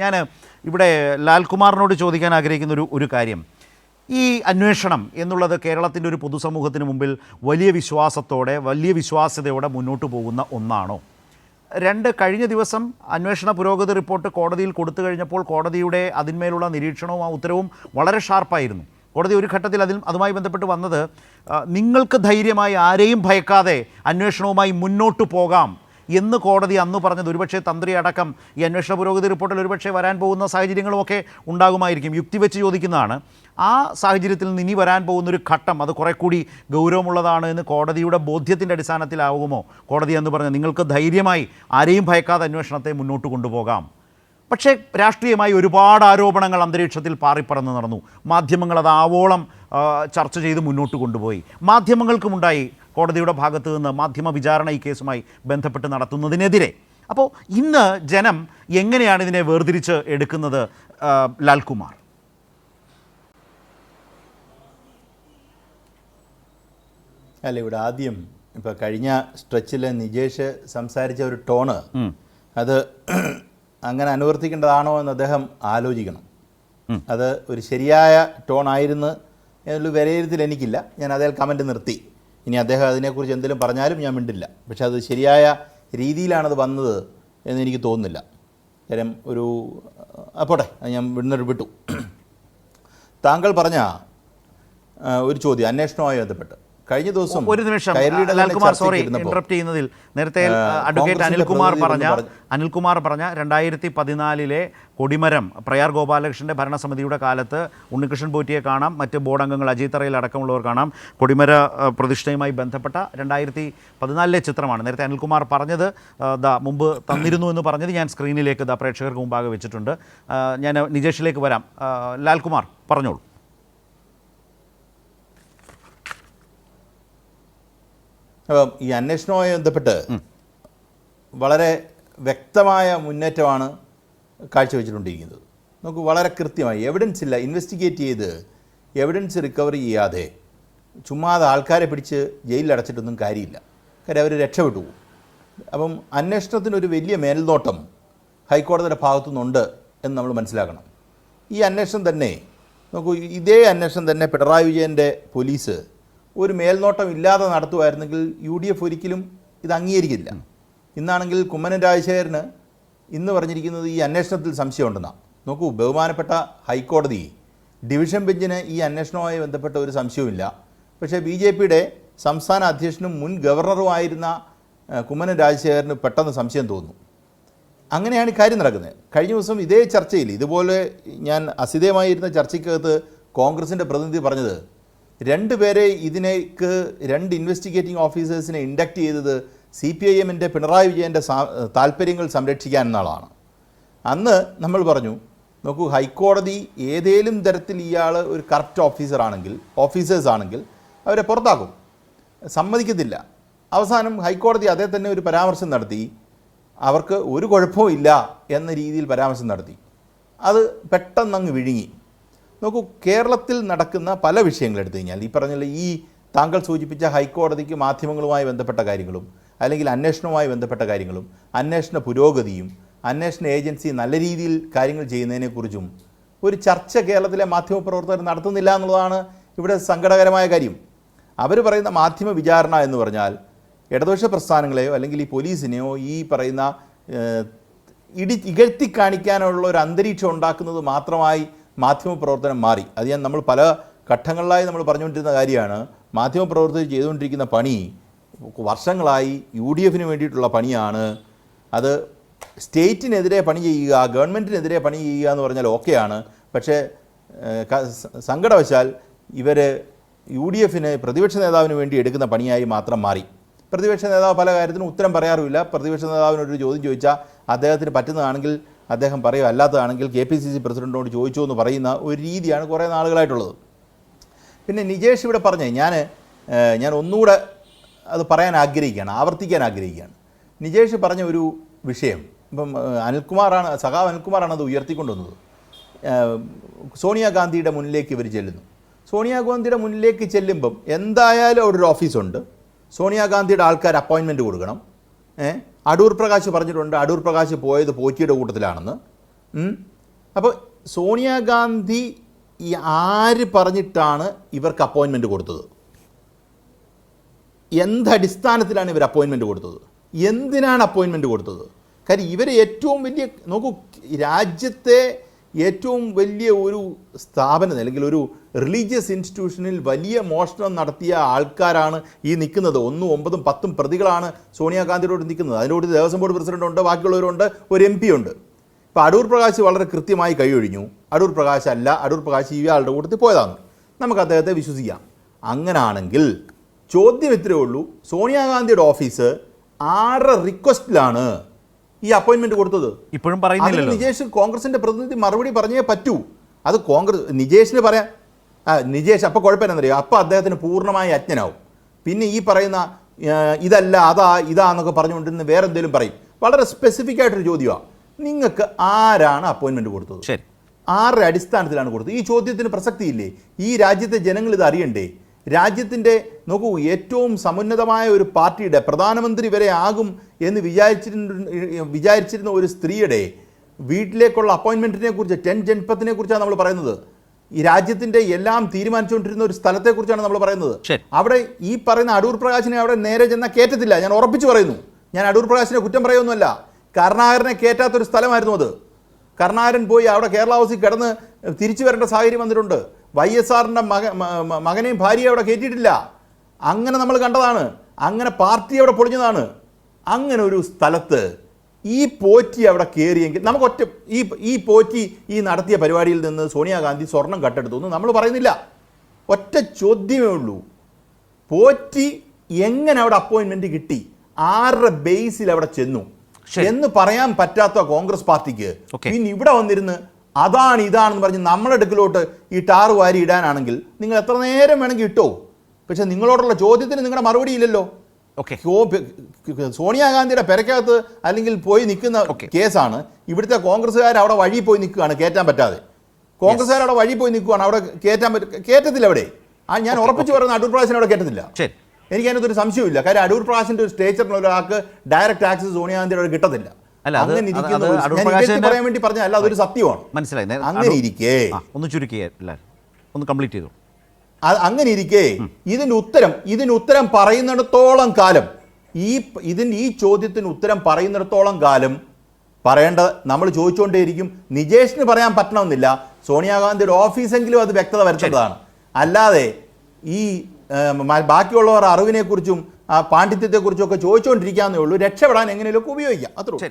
ഞാൻ ഇവിടെ ലാൽകുമാറിനോട് ചോദിക്കാൻ ആഗ്രഹിക്കുന്ന ഒരു കാര്യം, ഈ അന്വേഷണം എന്നുള്ളത് കേരളത്തിൻ്റെ ഒരു പൊതുസമൂഹത്തിന് മുമ്പിൽ വലിയ വിശ്വാസത്തോടെ വലിയ വിശ്വാസ്യതയോടെ മുന്നോട്ട് പോകുന്ന ഒന്നാണോ? രണ്ട്, കഴിഞ്ഞ ദിവസം അന്വേഷണ പുരോഗതി റിപ്പോർട്ട് കോടതിയിൽ കൊടുത്തു കഴിഞ്ഞപ്പോൾ കോടതിയുടെ അതിന്മേലുള്ള നിരീക്ഷണവും ആ ഉത്തരവും വളരെ ഷാർപ്പായിരുന്നു. കോടതി ഒരു ഘട്ടത്തിൽ അതുമായി ബന്ധപ്പെട്ട് വന്നത്, നിങ്ങൾക്ക് ധൈര്യമായി ആരെയും ഭയക്കാതെ അന്വേഷണവുമായി മുന്നോട്ട് പോകാം എന്ന് കോടതി അന്ന് പറഞ്ഞത് ഒരുപക്ഷെ തന്ത്രി അടക്കം ഈ അന്വേഷണ പുരോഗതി റിപ്പോർട്ടിൽ ഒരുപക്ഷെ വരാൻ പോകുന്ന സാഹചര്യങ്ങളുമൊക്കെ ഉണ്ടാകുമായിരിക്കും. യുക്തി വെച്ച് ചോദിക്കുന്നതാണ്, ആ സാഹചര്യത്തിൽ നിന്ന് ഇനി വരാൻ പോകുന്നൊരു ഘട്ടം അത് കുറെ കൂടി ഗൗരവമുള്ളതാണ് എന്ന് കോടതിയുടെ ബോധ്യത്തിൻ്റെ അടിസ്ഥാനത്തിലാവുമോ കോടതി എന്ന് പറഞ്ഞാൽ നിങ്ങൾക്ക് ധൈര്യമായി ആരെയും ഭയക്കാതെ അന്വേഷണത്തെ മുന്നോട്ട് കൊണ്ടുപോകാം? പക്ഷേ രാഷ്ട്രീയമായി ഒരുപാട് ആരോപണങ്ങൾ അന്തരീക്ഷത്തിൽ പാറിപ്പറന്ന് നടന്നു. മാധ്യമങ്ങൾ അത് ആവോളം ചർച്ച ചെയ്ത് മുന്നോട്ട് കൊണ്ടുപോയി. മാധ്യമങ്ങൾക്കുമുണ്ടായി കോടതിയുടെ ഭാഗത്തു നിന്ന് മാധ്യമ വിചാരണ ഈ കേസുമായി ബന്ധപ്പെട്ട് നടത്തുന്നതിനെതിരെ. അപ്പോൾ ഇന്ന് ജനം എങ്ങനെയാണ് ഇതിനെ വേർതിരിച്ച് എടുക്കുന്നത്? ലാൽകുമാർ, അല്ല, ഇവിടെ ആദ്യം ഇപ്പോൾ കഴിഞ്ഞ സ്ട്രെച്ചിൽ നിജേഷ് സംസാരിച്ച ഒരു ടോണ് അത് അങ്ങനെ അനുവർത്തിക്കേണ്ടതാണോ എന്ന് അദ്ദേഹം ആലോചിക്കണം. അത് ഒരു ശരിയായ ടോൺ ആയിരുന്നു എന്നുള്ള വിലയിരുത്തൽ എനിക്കില്ല. ഞാൻ അതേ കമൻറ്റ് നിർത്തി. ഇനി അദ്ദേഹം അതിനെക്കുറിച്ച് എന്തെങ്കിലും പറഞ്ഞാലും ഞാൻ മിണ്ടില്ല. പക്ഷെ അത് ശരിയായ രീതിയിലാണത് വന്നത് എന്ന് എനിക്ക് തോന്നുന്നില്ല. കാര്യം അപ്പോട്ടെ, ഞാൻ വിട്ടു. താങ്കൾ പറഞ്ഞ ഒരു ചോദ്യം അന്വേഷണവുമായി ബന്ധപ്പെട്ട് കഴിഞ്ഞ ദിവസം ഒരു നിമിഷം ലാൽകുമാർ, സോറി ഇന്ററപ്റ്റ് ചെയ്യുന്നതിൽ, നേരത്തെ അഡ്വക്കേറ്റ് അനിൽകുമാർ പറഞ്ഞ 2014 കൊടിമരം പ്രയാർ ഗോപാലകൃഷ്ണൻ്റെ ഭരണസമിതിയുടെ കാലത്ത് ഉണ്ണികൃഷ്ണൻ പോറ്റിയെ കാണാം, മറ്റ് ബോർഡ് അംഗങ്ങൾ അജയ് തറയിൽ അടക്കമുള്ളവർ കാണാം. കൊടിമര പ്രതിഷ്ഠയുമായി ബന്ധപ്പെട്ട 2014 ചിത്രമാണ് നേരത്തെ അനിൽകുമാർ പറഞ്ഞത്. മുമ്പ് തന്നിരുന്നു എന്ന് പറഞ്ഞത് ഞാൻ സ്ക്രീനിലേക്ക് പ്രേക്ഷകർക്ക് മുമ്പാകെ വെച്ചിട്ടുണ്ട്. ഞാൻ നിജേഷിലേക്ക് വരാം. ലാൽകുമാർ പറഞ്ഞോളൂ. അപ്പം ഈ അന്വേഷണവുമായി ബന്ധപ്പെട്ട് വളരെ വ്യക്തമായ മുന്നേറ്റമാണ് കാഴ്ചവെച്ചിട്ടുണ്ടിരിക്കുന്നത്. നമുക്ക് വളരെ കൃത്യമായി എവിഡൻസ് ഇല്ല, ഇൻവെസ്റ്റിഗേറ്റ് ചെയ്ത് എവിഡൻസ് റിക്കവറി ചെയ്യാതെ ചുമ്മാതെ ആൾക്കാരെ പിടിച്ച് ജയിലിൽ അടച്ചിട്ടൊന്നും കാര്യമില്ല. കാര്യം അവർ രക്ഷപ്പെട്ടു പോകും. അപ്പം അന്വേഷണത്തിനൊരു വലിയ മേൽനോട്ടം ഹൈക്കോടതിയുടെ ഭാഗത്തുനിന്നുണ്ട് എന്ന് നമ്മൾ മനസ്സിലാക്കണം. ഈ അന്വേഷണം തന്നെ ഇതേ അന്വേഷണം തന്നെ പിണറായി വിജയൻ്റെ പോലീസ് ഒരു മേൽനോട്ടം ഇല്ലാതെ നടത്തുമായിരുന്നെങ്കിൽ UDF ഒരിക്കലും ഇത് അംഗീകരിക്കില്ല. ഇന്നാണെങ്കിൽ കുമ്മനം രാജശേഖരന് ഇന്ന് പറഞ്ഞിരിക്കുന്നത് ഈ അന്വേഷണത്തിൽ സംശയമുണ്ടെന്നാണ്. നോക്കൂ, ബഹുമാനപ്പെട്ട ഹൈക്കോടതി ഡിവിഷൻ ബെഞ്ചിന് ഈ അന്വേഷണവുമായി ബന്ധപ്പെട്ട ഒരു സംശയവുമില്ല. പക്ഷേ BJPയുടെ സംസ്ഥാന അധ്യക്ഷനും മുൻ ഗവർണറുമായിരുന്ന കുമ്മനം രാജശേഖരന് പെട്ടെന്ന് സംശയം തോന്നുന്നു. അങ്ങനെയാണ് ഈ കാര്യം നടക്കുന്നത്. കഴിഞ്ഞ ദിവസം ഇതേ ചർച്ചയിൽ ഇതുപോലെ ഞാൻ അസിതമായിരുന്ന ചർച്ചയ്ക്കകത്ത് കോൺഗ്രസിൻ്റെ പ്രതിനിധി പറഞ്ഞത്, 2 പേരെ ഇതിനേക്ക് 2 ഇൻവെസ്റ്റിഗേറ്റിംഗ് ഓഫീസേഴ്സിനെ ഇൻഡക്റ്റ് ചെയ്തത് CPIMൻ്റെ പിണറായി വിജയൻ്റെ താല്പര്യങ്ങൾ സംരക്ഷിക്കാൻ എന്നാളാണ്. അന്ന് നമ്മൾ പറഞ്ഞു, നോക്കൂ, ഹൈക്കോടതി ഏതേലും തരത്തിൽ ഇയാൾ ഒരു കറപ്റ്റ് ഓഫീസേഴ്സ് ആണെങ്കിൽ അവരെ പുറത്താക്കും, സമ്മതിക്കത്തില്ല. അവസാനം ഹൈക്കോടതി അതേ തന്നെ ഒരു പരാമർശം നടത്തി, അവർക്ക് ഒരു കുഴപ്പവും ഇല്ല എന്ന രീതിയിൽ പരാമർശം നടത്തി. അത് പെട്ടെന്നങ്ങ് വിഴുങ്ങി. നോക്കൂ, കേരളത്തിൽ നടക്കുന്ന പല വിഷയങ്ങൾ എടുത്തു കഴിഞ്ഞാൽ ഈ പറഞ്ഞ ഈ താങ്കൾ സൂചിപ്പിച്ച ഹൈക്കോടതിക്ക് മാധ്യമങ്ങളുമായി ബന്ധപ്പെട്ട കാര്യങ്ങളും അല്ലെങ്കിൽ അന്വേഷണവുമായി ബന്ധപ്പെട്ട കാര്യങ്ങളും അന്വേഷണ പുരോഗതിയും അന്വേഷണ ഏജൻസി നല്ല രീതിയിൽ കാര്യങ്ങൾ ചെയ്യുന്നതിനെക്കുറിച്ചും ഒരു ചർച്ച കേരളത്തിലെ മാധ്യമപ്രവർത്തകർ നടത്തുന്നില്ല എന്നുള്ളതാണ് ഇവിടെ സങ്കടകരമായ കാര്യം. അവർ പറയുന്ന മാധ്യമ വിചാരണ എന്ന് പറഞ്ഞാൽ ഇടതുപക്ഷ പ്രസ്ഥാനങ്ങളെയോ അല്ലെങ്കിൽ ഈ പോലീസിനെയോ ഈ പറയുന്ന ഇകഴ്ത്തി കാണിക്കാനുള്ള ഒരു അന്തരീക്ഷം ഉണ്ടാക്കുന്നത് മാത്രമായി മാധ്യമപ്രവർത്തനം മാറി. അത് നമ്മൾ പല ഘട്ടങ്ങളിലായി നമ്മൾ പറഞ്ഞുകൊണ്ടിരുന്ന കാര്യമാണ്. മാധ്യമപ്രവർത്തകർ ചെയ്തുകൊണ്ടിരിക്കുന്ന പണി വർഷങ്ങളായി UDFന് വേണ്ടിയിട്ടുള്ള പണിയാണ്. അത് സ്റ്റേറ്റിനെതിരെ പണി ചെയ്യുക, ഗവൺമെൻറ്റിനെതിരെ പണി ചെയ്യുക എന്ന് പറഞ്ഞാൽ ഓക്കെയാണ്. പക്ഷേ സങ്കടവശാൽ ഇവർ UDFന് പ്രതിപക്ഷ നേതാവിന് വേണ്ടി എടുക്കുന്ന പണിയായി മാത്രം മാറി. പ്രതിപക്ഷ നേതാവ് പല കാര്യത്തിനും ഉത്തരം പറയാറുമില്ല. പ്രതിപക്ഷ നേതാവിനൊരു ചോദ്യം ചോദിച്ചാൽ അദ്ദേഹത്തിന് പറ്റുന്നതാണെങ്കിൽ അദ്ദേഹം പറയുക, അല്ലാത്തതാണെങ്കിൽ KPCC പ്രസിഡന്റിനോട് ചോദിച്ചു എന്ന് പറയുന്ന ഒരു രീതിയാണ് കുറേ നാളുകളായിട്ടുള്ളത്. പിന്നെ നിജേഷ് ഇവിടെ പറഞ്ഞേ, ഞാൻ ഒന്നുകൂടെ അത് പറയാൻ ആഗ്രഹിക്കുകയാണ്, ആവർത്തിക്കാൻ ആഗ്രഹിക്കുകയാണ്. നിജേഷ് പറഞ്ഞ ഒരു വിഷയം ഇപ്പം സഖാവ് അനിൽകുമാറാണ് അത് ഉയർത്തിക്കൊണ്ടുവന്നത്. സോണിയാഗാന്ധിയുടെ മുന്നിലേക്ക് ഇവർ ചെല്ലുന്നു. സോണിയാഗാന്ധിയുടെ മുന്നിലേക്ക് ചെല്ലുമ്പം എന്തായാലും അവിടെ ഒരു ഓഫീസുണ്ട്. സോണിയാഗാന്ധിയുടെ ആൾക്കാർ അപ്പോയിൻമെൻറ്റ് കൊടുക്കണം. അടൂർ പ്രകാശ് പറഞ്ഞിട്ടുണ്ട്, അടൂർ പ്രകാശ് പോയത് പോറ്റിയുടെ കൂട്ടത്തിലാണെന്ന്. അപ്പോൾ സോണിയാഗാന്ധി ഈ ആര് പറഞ്ഞിട്ടാണ് ഇവർക്ക് അപ്പോയിൻമെൻറ്റ് കൊടുത്തത്? എന്തടിസ്ഥാനത്തിലാണ് ഇവർ അപ്പോയിൻമെൻറ്റ് കൊടുത്തത്? എന്തിനാണ് അപ്പോയിൻമെൻറ്റ് കൊടുത്തത്? കാര്യം ഇവർ ഏറ്റവും വലിയ നോക്കൂ, രാജ്യത്തെ ഏറ്റവും വലിയ ഒരു സ്ഥാപനം അല്ലെങ്കിൽ ഒരു റിലീജിയസ് ഇൻസ്റ്റിറ്റ്യൂഷനിൽ വലിയ മോഷണം നടത്തിയ ആൾക്കാരാണ് ഈ നിൽക്കുന്നത്. 1, 9, 10 പ്രതികളാണ് സോണിയാഗാന്ധിയോട് നിൽക്കുന്നത്. അതിനോട് ദേവസ്വം ബോർഡ് പ്രസിഡൻ്റുണ്ട്, ബാക്കിയുള്ളവരുണ്ട്, ഒരു MP ഉണ്ട്. ഇപ്പോൾ അടൂർ പ്രകാശ് വളരെ കൃത്യമായി കൈയൊഴിഞ്ഞു. അടൂർ പ്രകാശ് അല്ല, അടൂർ പ്രകാശ് ഇയാളുടെ കൂട്ടത്തിൽ പോയതാണ്. നമുക്ക് അദ്ദേഹത്തെ വിശ്വസിക്കാം. അങ്ങനാണെങ്കിൽ ചോദ്യം ഇത്രയേ ഉള്ളൂ, സോണിയാഗാന്ധിയുടെ ഓഫീസ് ആരുടെ റിക്വസ്റ്റിലാണ് ഈ അപ്പോയിൻമെൻറ്റ് കൊടുത്തത്? ഇപ്പോഴും പറയുന്നില്ലല്ലോ. നിജേഷ് കോൺഗ്രസിൻ്റെ പ്രതിനിധി മറുപടി പറഞ്ഞേ പറ്റൂ. അത് നിജേഷിന് പറയാം. നിജേഷ് അപ്പോൾ കുഴപ്പമെന്നറിയാം, അപ്പോൾ അദ്ദേഹത്തിന് പൂർണ്ണമായി അജ്ഞനാവും. പിന്നെ ഈ പറയുന്ന ഇതല്ല ഇതാന്നൊക്കെ പറഞ്ഞുകൊണ്ടിരുന്ന് വേറെ എന്തെങ്കിലും പറയും. വളരെ സ്പെസിഫിക് ആയിട്ടൊരു ചോദ്യമാണ്, നിങ്ങൾക്ക് ആരാണ് അപ്പോയിൻമെൻറ്റ് കൊടുത്തത്? ശരി, ആരുടെ അടിസ്ഥാനത്തിലാണ് കൊടുത്തത്? ഈ ചോദ്യത്തിന് പ്രസക്തിയില്ലേ? ഈ രാജ്യത്തെ ജനങ്ങൾ ഇത് അറിയണ്ടേ? രാജ്യത്തിൻ്റെ നോക്കൂ, ഏറ്റവും സമുന്നതമായ ഒരു പാർട്ടിയുടെ പ്രധാനമന്ത്രി വരെ ആകും എന്ന് വിചാരിച്ചിരുന്ന ഒരു സ്ത്രീയുടെ വീട്ടിലേക്കുള്ള അപ്പോയിൻമെൻറ്റിനെ കുറിച്ച് 10 ജൻപത്തിനെ കുറിച്ചാണ് നമ്മൾ പറയുന്നത്. ഈ രാജ്യത്തിൻ്റെ എല്ലാം തീരുമാനിച്ചുകൊണ്ടിരുന്ന ഒരു സ്ഥലത്തെക്കുറിച്ചാണ് നമ്മൾ പറയുന്നത്. അവിടെ ഈ പറയുന്ന അടൂർ പ്രകാശിനെ അവിടെ നേരെ ചെന്നാൽ കയറ്റത്തില്ല. ഞാൻ ഉറപ്പിച്ച് പറയുന്നു. ഞാൻ അടൂർ പ്രകാശിനെ കുറ്റം പറയുമൊന്നുമല്ല. കരുണാകരനെ കയറ്റാത്തൊരു സ്ഥലമായിരുന്നു അത്. കരുണാകരൻ പോയി അവിടെ കേരള ഹൗസിൽ കിടന്ന് തിരിച്ചു വരേണ്ട സാഹചര്യം വന്നിട്ടുണ്ട്. YSRൻ്റെ മകനെയും ഭാര്യയെ അവിടെ കയറ്റിയിട്ടില്ല. അങ്ങനെ നമ്മൾ കണ്ടതാണ്. അങ്ങനെ പാർട്ടി അവിടെ പൊളിഞ്ഞതാണ്. അങ്ങനെ ഒരു സ്ഥലത്ത് ഈ പോറ്റി അവിടെ കയറിയെങ്കിൽ നമുക്ക് ഈ പോറ്റി ഈ നടത്തിയ പരിപാടിയിൽ നിന്ന് സോണിയാഗാന്ധി സ്വർണം കട്ടെടുത്തു എന്ന് നമ്മൾ പറയുന്നില്ല. ഒറ്റ ചോദ്യമേ ഉള്ളൂ, പോറ്റി എങ്ങനെ അവിടെ അപ്പോയിൻമെൻറ്റ് കിട്ടി, ആരുടെ ബേസിൽ അവിടെ ചെന്നു എന്ന് പറയാൻ പറ്റാത്ത കോൺഗ്രസ് പാർട്ടിക്ക് പിന്നെ ഇവിടെ വന്നിരുന്ന് ഇതാണെന്ന് പറഞ്ഞ് നമ്മുടെ അടുക്കിലോട്ട് ഈ ടാറ് വാരി ഇടാനാണെങ്കിൽ നിങ്ങൾ എത്ര നേരം വേണമെങ്കിൽ ഇട്ടോ. പക്ഷെ നിങ്ങളോടുള്ള ചോദ്യത്തിന് നിങ്ങളുടെ മറുപടി ഇല്ലല്ലോ. സോണിയാഗാന്ധിയുടെ പെരക്കകത്ത് അല്ലെങ്കിൽ പോയി നിൽക്കുന്ന കേസാണ്. ഇവിടുത്തെ കോൺഗ്രസ്സുകാർ അവിടെ വഴി പോയി നിൽക്കുകയാണ്, കയറ്റാൻ പറ്റാതെ. കോൺഗ്രസ്സുകാർ അവിടെ വഴി പോയി നിൽക്കുകയാണ്, അവിടെ കയറ്റത്തില്ല. അവിടെ ഞാൻ ഉറപ്പിച്ച് പറയുന്ന അടൂർ പ്രകാശിനെ അവിടെ കയറ്റത്തില്ല. എനിക്ക് അതിനകത്തൊരു സംശയമില്ല. കാര്യം അടൂർ പ്രകാശിന്റെ ഒരു സ്റ്റേച്ചറിന് ഒരാൾക്ക് ഡയറക്റ്റ് ആക്സസ് സോണിയാഗാന്ധിയോട് കിട്ടത്തില്ല. പറയാൻ വേണ്ടി പറഞ്ഞ അല്ല, അതൊരു സത്യമാണ്. മനസ്സിലായി. അങ്ങനെ ഇരിക്കേ ഒന്ന് ചുരുക്കിയ ഒന്ന് കംപ്ലീറ്റ് ചെയ്തു. അങ്ങനെ ഇരിക്കേ ഇതിന് ഉത്തരം പറയുന്നിടത്തോളം കാലം ഈ ചോദ്യത്തിന് ഉത്തരം പറയുന്നിടത്തോളം കാലം നമ്മൾ ചോദിച്ചുകൊണ്ടേയിരിക്കും. നിജേഷിന് പറയാൻ പറ്റണമെന്നില്ല, സോണിയാഗാന്ധിയുടെ ഓഫീസെങ്കിലും അത് വ്യക്തത വരുത്തേണ്ടതാണ്. അല്ലാതെ ഈ ബാക്കിയുള്ളവർ അറിവിനെക്കുറിച്ചും പാണ്ഡിത്യത്തെക്കുറിച്ചും ഒക്കെ ചോദിച്ചുകൊണ്ടിരിക്കാന്നേ ഉള്ളൂ. രക്ഷപ്പെടാൻ എങ്ങനെയൊക്കെ ഉപയോഗിക്കാം, അത്രേ.